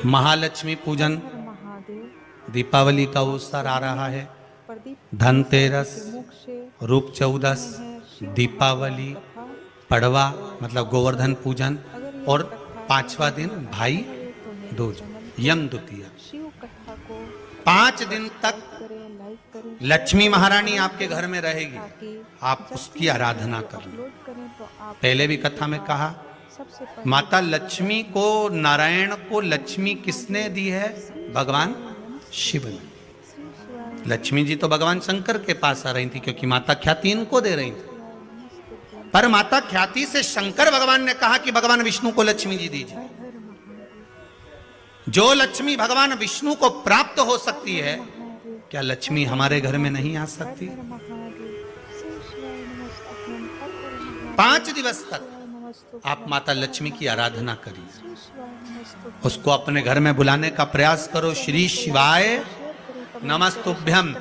महालक्ष्मी पूजन, दीपावली का अवसर आ रहा है, धनतेरस, रूप चौदस, दीपावली, पड़वा मतलब गोवर्धन पूजन और 5वां दिन भाई दूज यम द्वितीया। 5 दिन तक लक्ष्मी महारानी आपके घर में रहेगी, आप उसकी आराधना करें। पहले भी कथा में कहा, माता लक्ष्मी को, नारायण को लक्ष्मी किसने दी है? भगवान शिव ने। लक्ष्मी जी तो भगवान शंकर के पास आ रही थी क्योंकि माता ख्याति इनको दे रही थी, पर माता ख्याति से शंकर भगवान ने कहा कि भगवान विष्णु को लक्ष्मी जी दीजिए। जो लक्ष्मी भगवान विष्णु को प्राप्त हो सकती है, क्या लक्ष्मी हमारे घर में नहीं आ सकती? 5 दिवस तक आप माता लक्ष्मी की आराधना करिए, उसको अपने घर में बुलाने का प्रयास करो। श्री शिवाय नमस्तुभ्यम।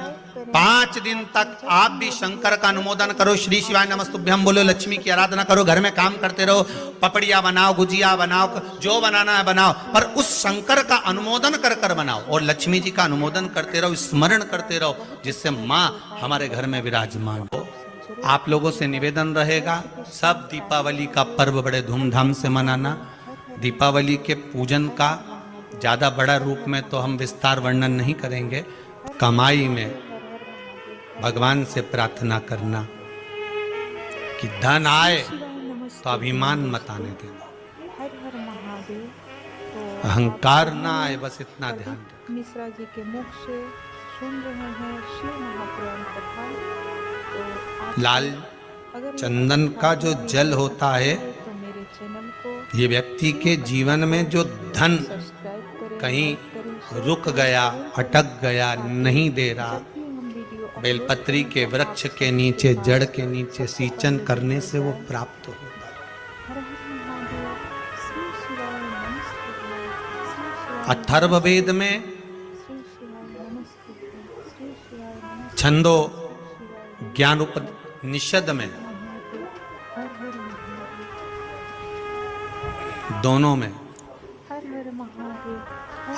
5 दिन तक आप भी शंकर का अनुमोदन करो, श्री शिवाय नमस्तुभ्यम बोलो, लक्ष्मी की आराधना करो, घर में काम करते रहो, पपड़िया बनाओ, गुजिया बनाओ, जो बनाना है बनाओ, पर उस शंकर का अनुमोदन कर कर बनाओ और लक्ष्मी जी का अनुमोदन करते रहो, स्मरण करते रहो, जिससे माँ हमारे घर में विराजमान हो। आप लोगों से निवेदन रहेगा, सब दीपावली का पर्व बड़े धूमधाम से मनाना। दीपावली के पूजन का ज्यादा बड़ा रूप में तो हम विस्तार वर्णन नहीं करेंगे। कमाई में भगवान से प्रार्थना करना कि धन आए तो अभिमान मत आने देना, अहंकार ना आए, बस इतना ध्यान रखना। मिश्रा जी के मुख से सुन रहे हैं शिव महापुराण कथा। तो लाल चंदन का जो जल होता है, तो मेरे चैनल को ये व्यक्ति के जीवन में जो धन सब्सक्राइब करें, कहीं रुक गया, अटक गया, नहीं दे रहा, हम वीडियो बेलपत्री के वृक्ष के नीचे, जड़ के नीचे सींचन करने से वो प्राप्त होता है। हर हर महादेव, श्री शिवाय नमस्तुभ्यं, श्री शिवाय अथर्ववेद में श्री शिवाय नमस्तुभ्यं, श्री शिवाय नमस्तुभ्यं, छंदो शिवाय ज्ञान उपनिषद में, महादेव, हर हर महादेव, दोनों में, हर हर महादेव,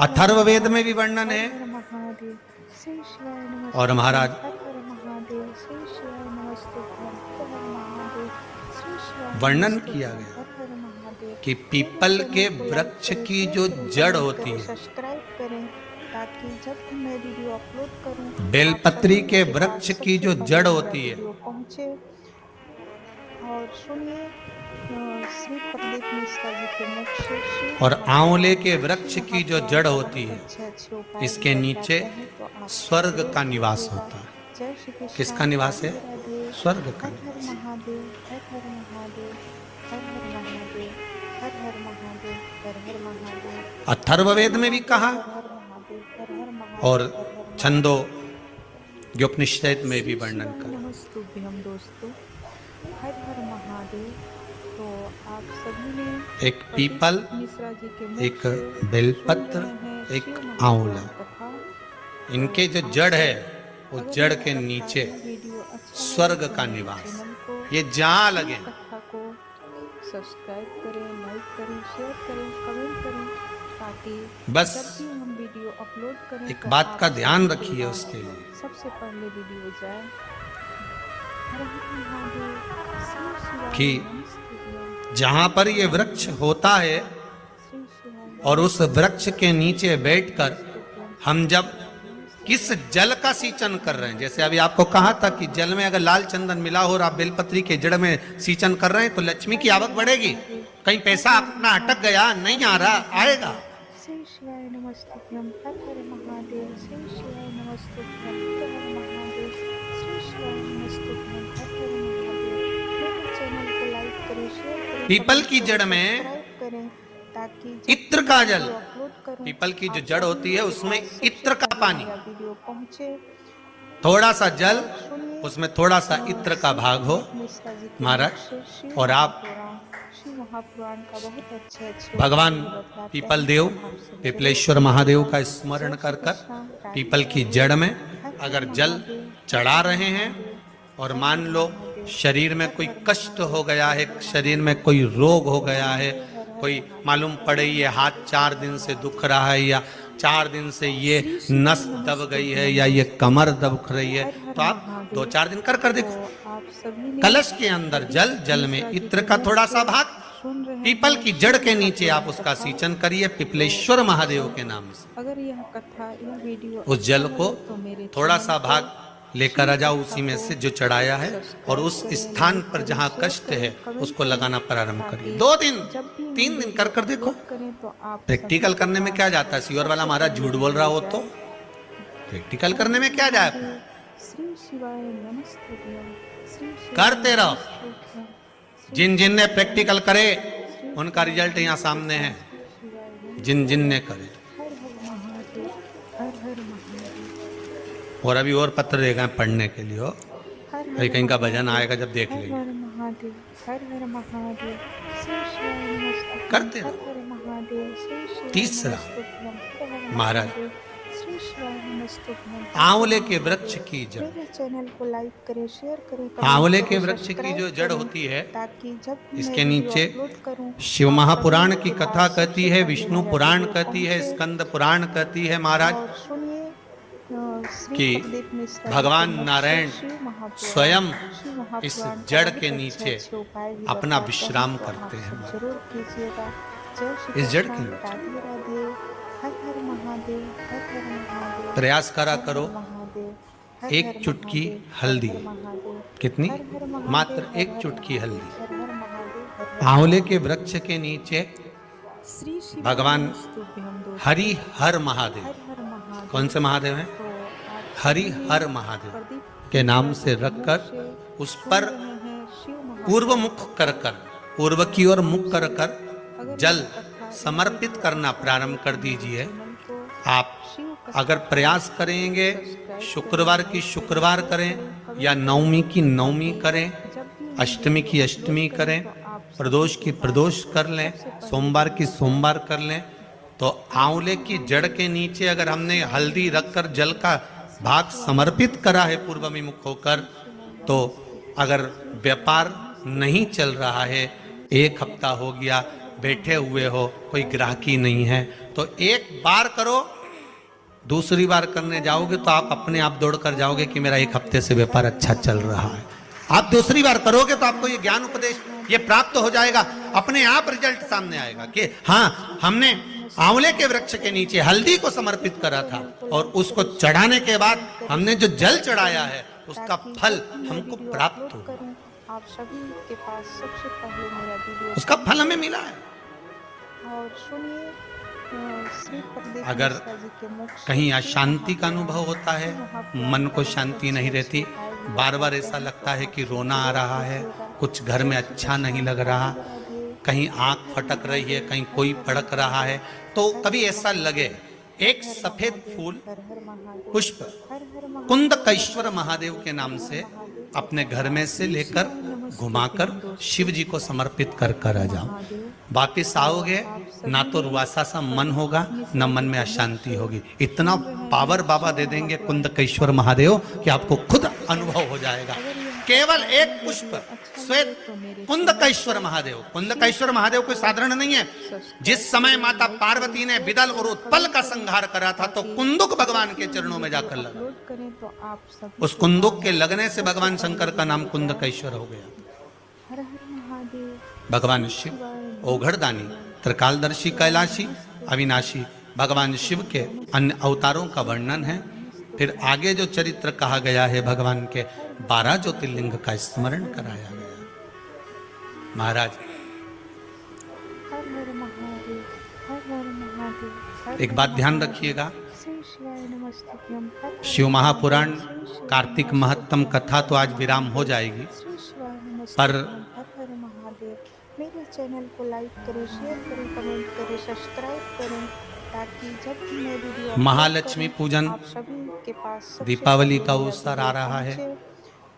अथर्ववेद में भी वर्णन है हर महादेव, श्री शिवाय नमस्तुभ्यं, और महाराज हर हर महादेव, श्री शिवाय नमस्तुभ्यं, हर हर महादेव, श्री शिवाय वर्णन नमस्तुभ्यं, किया गया हर हर महादेव। कि पीपल के वृक्ष की जो जड़ होती है, सब्सक्राइब करें ताकि जब भी मैं वीडियो अपलोड करूं, बेलपत्री के वृक्ष की जो जड़ होती है, वीडियो पहुंचे। और सुनिए श्री प्रदीप मिश्रा जी के मुख से श्री और आंवले के वृक्ष की जो जड़ होती है, अच्छे उपाय इसके नीचे बताते हैं, तो आप स्वर्ग का निवास होता है। जय श्री कृष्ण। किसका निवास है? राधे। स्वर्ग का हर हर निवास। महादेव, हर हर महादेव, हर हर महादेव, हर हर महादेव, हर हर महादेव, अथर्ववेद में भी कहा हर हर महादेव, हर हर महादेव, और हर हर छंदो उपनिषद में भी वर्णन कर। नमस्तुभ्यं दोस्तों, हर हर महादेव। तो आप सभी ने एक पीपल, मिश्रा जी के मुख एक से बेलपत्र, सुन रहे हैं एक शिव महापुराण आंवला, कथा। इनके जो जड़ है वो अगर जड़ ये के कथा नीचे वीडियो अच्छा स्वर्ग लगे का तो निवास, चैनल को, ये जहाँ लगे कथा को सब्सक्राइब करें, लाइक करें, शेयर करें, कमेंट करें, ताकि बस जब भी हम वीडियो अपलोड करें एक तो बात आप का ध्यान सबके रखिए पास उसके लिए। सबसे पहले वीडियो जाए। हर हर महादेव, श्री शिवाय कि नमस्तुभ्यं, जहाँ पर ये वृक्ष होता है श्री शिवाय और उस वृक्ष के नीचे बैठकर नमस्तुभ्यं, हम जब किस जल का सींचन कर रहे हैं, जैसे अभी आपको कहा था कि जल में अगर लाल चंदन मिला हो और आप बेलपत्री के जड़ में सींचन कर रहे हैं तो लक्ष्मी की आवक बढ़ेगी। कहीं पैसा अपना अटक गया, नहीं आ रहा, आएगा। श्री शिवाय नमस्तुभ्यं, हर हर महादेव, श्री शिवाय नमस्तुभ्यं, हर हर महादेव, श्री शिवाय नमस्तुभ्यं, हर हर महादेव। मेरे चैनल को लाइक करें, शेयर करें, पीपल की जड़ में सब्सक्राइब करें, ताकि जब इत्र का जल, वीडियो अपलोड करूं, पीपल की जो आप जड़ होती है उसमें इत्र का पानी, मेरा वीडियो पहुंचे। थोड़ा सा जल, सुनिए उसमें थोड़ा सा इत्र का भाग हो मिश्रा जी के महाराज, मुख से शिव और आप महापुराण, शिव महापुराण का बहुत अच्छे भगवान बताते पीपल हैं। देव, आप सब पिपलेश्वर महादेव का स्मरण कर कर पीपल की जड़ में अगर जल चढ़ा रहे हैं और मान लो शरीर में कोई कष्ट हो गया है, शरीर में कोई रोग हो गया है, कोई मालूम पड़े ये हाथ 4 दिन से दुख रहा है या 4 दिन से ये नस दब गई है या ये कमर दब रही है, तो आप 2-4 दिन कर देखो। आप सभी ने कलश के अंदर जल में इत्र का थोड़ा सा भाग, सुन रहे हैं। पीपल की जड़ के नीचे आप उसका सींचन करिए पिपलेश्वर महादेव के नाम से। अगर यह कथा यह वीडियो उस जल को तो मेरे थोड़ा सा भाग लेकर आ जाओ उसी में से जो चढ़ाया है, और उस स्थान पर जहाँ कष्ट है उसको लगाना प्रारंभ करिए। 2 दिन 3 दिन कर देखो। करें तो आप प्रैक्टिकल करने में क्या जाता है, सीवर वाला हमारा झूठ बोल रहा हो तो प्रैक्टिकल करने में क्या जाए, श्री शिवाय नमस्तुभ्यं, श्री शिवाय करते रहो। नमस्तुभ्यं, जिन ने प्रैक्टिकल करे उनका रिजल्ट यहाँ सामने है, जिन ने करे। हर हर महादेव, हर हर महादेव, और अभी और पत्र देगा पढ़ने के लिए हो, हर कहीं का भजन आएगा जब देख हर लेंगे। हर महादेव, हर हर महादेव, श्री शिवाय नमस्तुभ्यं, करते हर रहो। हर महादेव, श्री शिवाय तीसरा, नमस्तुभ्यं, हर हर महाराज। महादेव, श्री शिवाय नमस्तुभ्यं। आंवले के वृक्ष की जड़, मेरे चैनल को लाइक करें, शेयर करें, कमेंट आंवले करें, के वृक्ष की सब्सक्राइब जो जड़ करें, होती है, ताकि जब मैं इसके वीडियो नीचे अपलोड करूं, शिव महापुराण की आपके कथा पास कहती है, सबसे विष्णु पहले पुराण मेरा कहती है, वीडियो स्कंद पुराण कहती है महाराज, और सुनिए श्री कि प्रदीप मिश्रा जी भगवान के मुख से नारायण शिव महापुराण- स्वयं शिव महापुराण इस का जड़ बहुत के अच्छे नीचे अच्छे उपाय भी अपना बताते विश्राम हैं, तो करते आप हैं। सब जरूर कीजिएगा। जय श्री इस जड़ कृष्ण, के नीचे। राधे राधे, हर हर महादेव, हर हर महादेव, प्रयास करा हर हर करो। महादेव, हर एक हर चुटकी महादेव, हल्दी, हर हर महादेव, कितनी, हर हर महादेव, मात्र हर 1 हर चुटकी महादेव, हल्दी। हर हर महादेव, हर हर आंवले के वृक्ष के नीचे श्री शिव भगवान नमस्तुभ्यं दोस्तों। हरि हर महादेव, हर हर महादेव। कौन से महादेव हैं, तो आप हरि सभी हर महादेव प्रदीप के नाम से रखकर उस पर सुन रहे हैं शिव महादेव। पूर्व मुख कर पूर्व की ओर मुख कर अगर जल यह कथा समर्पित करना प्रारंभ कर दीजिए। मन को आप शिव कथा अगर प्रयास करेंगे शुक्रवार की शुक्रवार करें या नवमी की नवमी करें, जब भी अष्टमी की अष्टमी करें, प्रदोष की प्रदोष कर लें, सोमवार की सोमवार कर लें, तो आंवले की जड़ के नीचे अगर हमने हल्दी रखकर जल का भाग समर्पित करा है पूर्वभिमुख होकर, तो अगर व्यापार नहीं चल रहा है, 1 हफ्ता हो गया बैठे हुए हो, कोई ग्राहकी नहीं है, तो 1 बार करो, दूसरी बार करने जाओगे तो आप अपने आप दौड़ कर जाओगे कि मेरा 1 हफ्ते से व्यापार अच्छा चल रहा है। आप दूसरी बार करोगे तो आपको ये ज्ञान उपदेश ये प्राप्त हो जाएगा, अपने आप रिजल्ट सामने आएगा कि हाँ, हमने आंवले के वृक्ष के नीचे हल्दी को समर्पित करा था और उसको चढ़ाने के बाद हमने जो जल चढ़ाया है उसका फल हमको प्राप्त हुआ, करूं, आप सभी के पास सबसे पहले मेरा वीडियो उसका फल हमें मिला है। और सुनिए श्री प्रदीप अगर मिश्रा जी के मुख से कहीं अशांति का अनुभव होता है, मन को शांति नहीं रहती, बार बार ऐसा लगता है कि रोना आ रहा है, कुछ घर में अच्छा नहीं लग रहा, कहीं आंख फटक रही है, कहीं कोई फड़क रहा है, तो कभी ऐसा लगे एक सफेद फूल हर हर महादेव, पुष्प हर हर महादेव, कुंदकेश्वर महादेव के नाम से अपने घर में से लेकर घुमाकर शिव जी को समर्पित कर आ जाओ। वापिस आओगे ना तो रुआसा सा मन होगा, न मन में अशांति होगी। इतना पावर बाबा दे देंगे कुंदकेश्वर महादेव कि आपको खुद अनुभव हो जाएगा। केवल 1 पुष्प श्वेत कुंदकेश्वर महादेव, कुंदकेश्वर महादेव कोई साधारण नहीं है। जिस समय माता पार्वती ने विदल और उत्पल का संहार करा था तो कुंदुक भगवान के चरणों में जाकर लगा, अपलोड करें तो आप सब उस कुंदुक के लगने से भगवान शंकर का नाम कुंदकेश्वर हो गया। हर हर महादेव, भगवान शिव ओघड़दानी, त्रिकालदर्शी, कैलाशी, अविनाशी भगवान शिव के अन्य अवतारों का वर्णन है। फिर आगे जो चरित्र कहा गया है, भगवान के 12 ज्योतिर्लिंग का स्मरण कराया गया। महाराज हर हर महादेव, हर हर महादेव, हर एक बात ध्यान रखिएगा, श्री शिवाय नमस्तुभ्यं, हर हर शिव महापुराण कार्तिक महत्तम कथा तो आज विराम हो जाएगी, श्री शिवाय पर नमस्तुभ्यं, हर हर महादेव। मेरे चैनल को लाइक करें, शेयर करें, कमेंट करें, सब्सक्राइब करें, ताकि जब भी मैं वीडियो अपलोड महालक्ष्मी करूं, पूजन, आप सभी के पास सबसे दीपावली पहले का मेरा अवसर वीडियो आ रहा है, पहुंचे।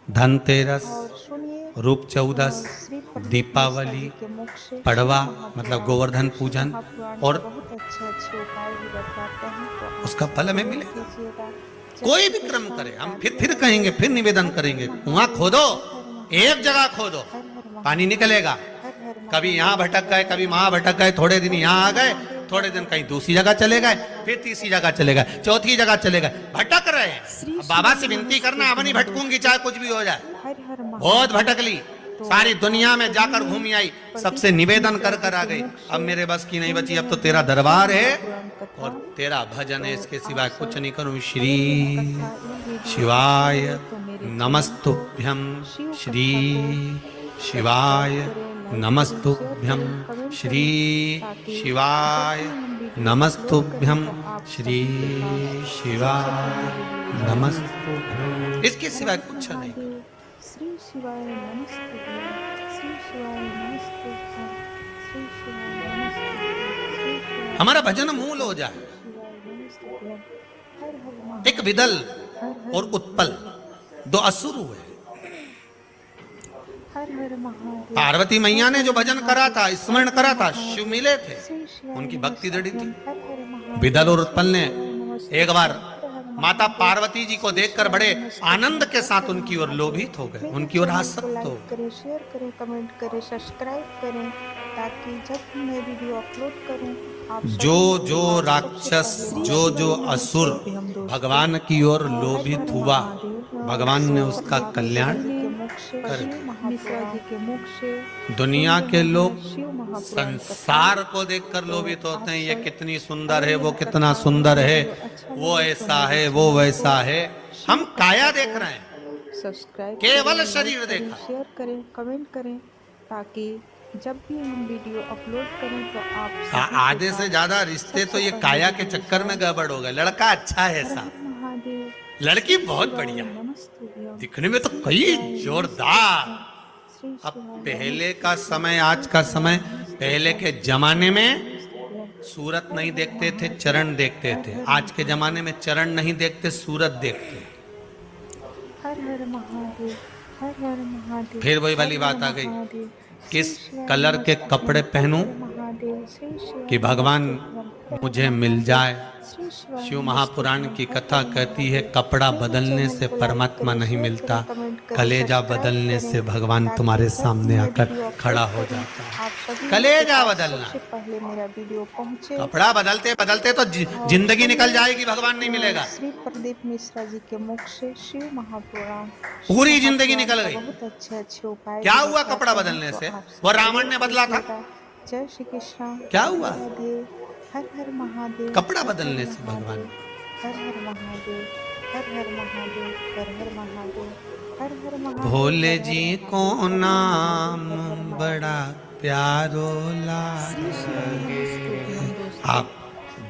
धनतेरस, और सुनिए रूप चौदस, श्री प्रदीप दीपावली, मिश्रा जी के मुख से पड़वा महापुराण, मतलब गोवर्धन पूजन, महापुराण और के बहुत अच्छे अच्छे उपाय भी बताते हैं, तो आप उसका फल हमें जरूर मिलेगा। कीजिएगा। कोई भी क्रम करे, हम फिर कहेंगे, फिर निवेदन करेंगे, कुआं खोदो, एक जगह खोदो, हर हर पानी निकलेगा, हर हर कभी यहाँ भटक गए, कभी वहां भटक गए, थोड़े दिन यहाँ आ गए, थोड़े दिन कहीं दूसरी जगह चले गए, फिर तीसरी जगह चले गए, चौथी जगह चले गए, भटक रहे हैं। अब बाबा से विनती करना, अब नहीं भटकूंगी चाहे कुछ भी हो जाए। हर हर बहुत भटक ली, सारी दुनिया में जाकर घूमी आई, सबसे निवेदन कर कर आ गई, अब मेरे बस की नहीं बची, अब तो तेरा दरबार है और तेरा भजन है, इसके सिवाय कुछ नहीं करूं। श्री शिवाय नमस्तुभ्यं, श्री शिवाय नमस्तुभ्यं, श्री शिवाय नमस्तुभ्यं, श्री शिवाय नमस्तुभ्यं, इसके सिवाय कुछ नहीं। श्री शिवाय नमस्तुभ्यं, श्री शिवाय नमस्तुभ्यं, श्री शिवाय नमस्तुभ्यं, श्री शिवाय हमारा भजन मूल हो जाए। नमस्तुभ्यं। हर हर एक विदल और उत्पल दो असुर हुए। हर हर महादेव। पार्वती मैया ने जो भजन करा था, स्मरण करा था, शिव मिले थे, श्री शिवाय उनकी भक्ति दृढ़ थी। हर हर महादेव। विदल और उत्पल ने एक बार माता पार्वती जी को देखकर बड़े आनंद के साथ उनकी ओर लोभित हो गए, उनकी ओर आसक्त हो लाइक करें, शेयर करें, कमेंट करें, सब्सक्राइब करें, ताकि जब मैं वीडियो अपलोड करूं आप जो जो राक्षस, जो जो असुर भगवान की ओर लोभित हुआ, भगवान ने उसका कल्याण कर दिया। मिश्रा जी के मुख से दुनिया के लोग शिव महापुराण संसार को देखकर लोभित होते हैं, ये कितनी सुंदर है, वो कितना सुंदर है, वो ऐसा है, वो वैसा है। हम काया देख रहे हैं, सब्सक्राइब केवल शरीर देखा। शेयर करें, कमेंट करें, ताकि जब भी हम वीडियो अपलोड करें तो आप आधे से ज्यादा रिश्ते तो ये काया के चक्कर में गड़बड़ हो गए। लड़का अच्छा है ऐसा, महादेव। लड़की बहुत बढ़िया, नमस्तुभ्यं। दिखने में तो कई जोरदार। श्री अब पहले का समय, आज का समय, पहले के जमाने में सूरत नहीं देखते थे, चरण देखते थे। आज के जमाने में चरण नहीं देखते, सूरत देखते। हर हर महादेव, हर हर महादेव। फिर वही वाली बात आ गई, महादेव। किस कलर के कपड़े पहनूं महादेव। श्री शिवाय कि भगवान मुझे मिल जाए। श्री शिवाय शिव महापुराण की कथा कहती है, कपड़ा बदलने से परमात्मा नहीं मिलता, कलेजा बदलने से भगवान तुम्हारे सामने आकर खड़ा हो जाता है। आप सभी कलेजा बदलना, सबसे पहले मेरा वीडियो पहुंचे। कपड़ा बदलते बदलते तो जिंदगी निकल जाएगी, भगवान नहीं मिलेगा। श्री प्रदीप मिश्रा जी के मुख से शिव महापुराण पूरी जिंदगी निकल गई। बहुत अच्छे अच्छे उपाय क्या हुआ कपड़ा बदलने से? वो रावण ने बदला था। जय श्री कृष्ण। क्या हुआ? हर हर महादेव। कपड़ा बदलने से भगवान। हर हर महादेव, हर हर महादेव, हर हर महादेव, हर हर महादेव। भोले जी को नाम बड़ा प्यारो लागे। आप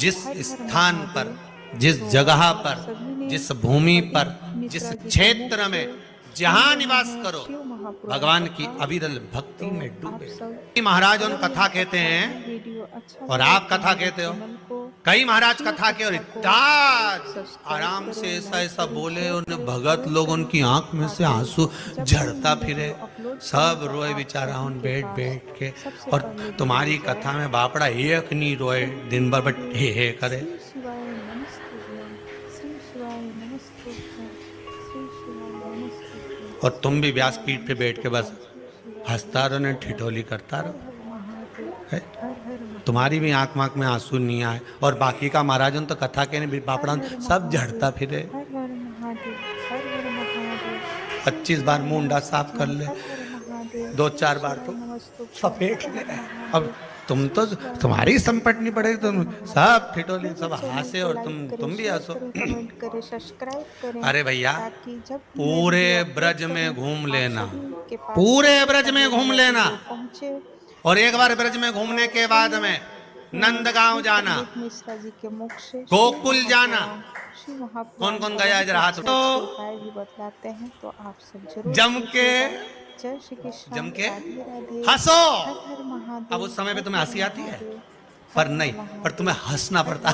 जिस स्थान पर, जिस जगह पर, जिस भूमि पर, जिस क्षेत्र में जहां निवास करो, भगवान की अविरल भक्ति में डूबे। महाराज उन कथा कहते हैं और आप कथा कहते हो। कई महाराज कथा के और इतना आराम से ऐसा ऐसा बोले, उन भगत लोग उनकी आंख में से आंसू झड़ता फिरे, सब रोए बेचारा उन बैठ बैठ के। और तुम्हारी कथा में बापड़ा एक नहीं रोए दिन भर, बट हे करे। और तुम भी व्यासपीठ पे बैठ के बस हंसता रहो ने ठिठोली करता रहो। तुम्हारी भी आंख मांख में आंसू नहीं आए, और बाकी का महाराजन तो कथा के नहीं बापड़ा सब झड़ता फिरे। 25 बार मुंडा साफ कर ले, 2-4 बार तो सफेद ले। अब तुम तो, तुम्हारी संपटनी पड़ेगी, तुम सब ठिठोली, सब हंसे और तुम भी हंसो। अरे भैया, पूरे ब्रज में घूम लेना, पूरे ब्रज में घूम लेना, और एक बार ब्रज में घूमने के बाद में नंदगांव जाना, गोकुल जाना। कौन कौन गया इधर हाथ उठो। बतलाते हैं तो आप सब जरूर जम के, जय श्री कृष्ण, जम के हंसो। अब उस समय पे तुम्हें हंसी आती है, पर नहीं, पर तुम्हें हंसना पड़ता।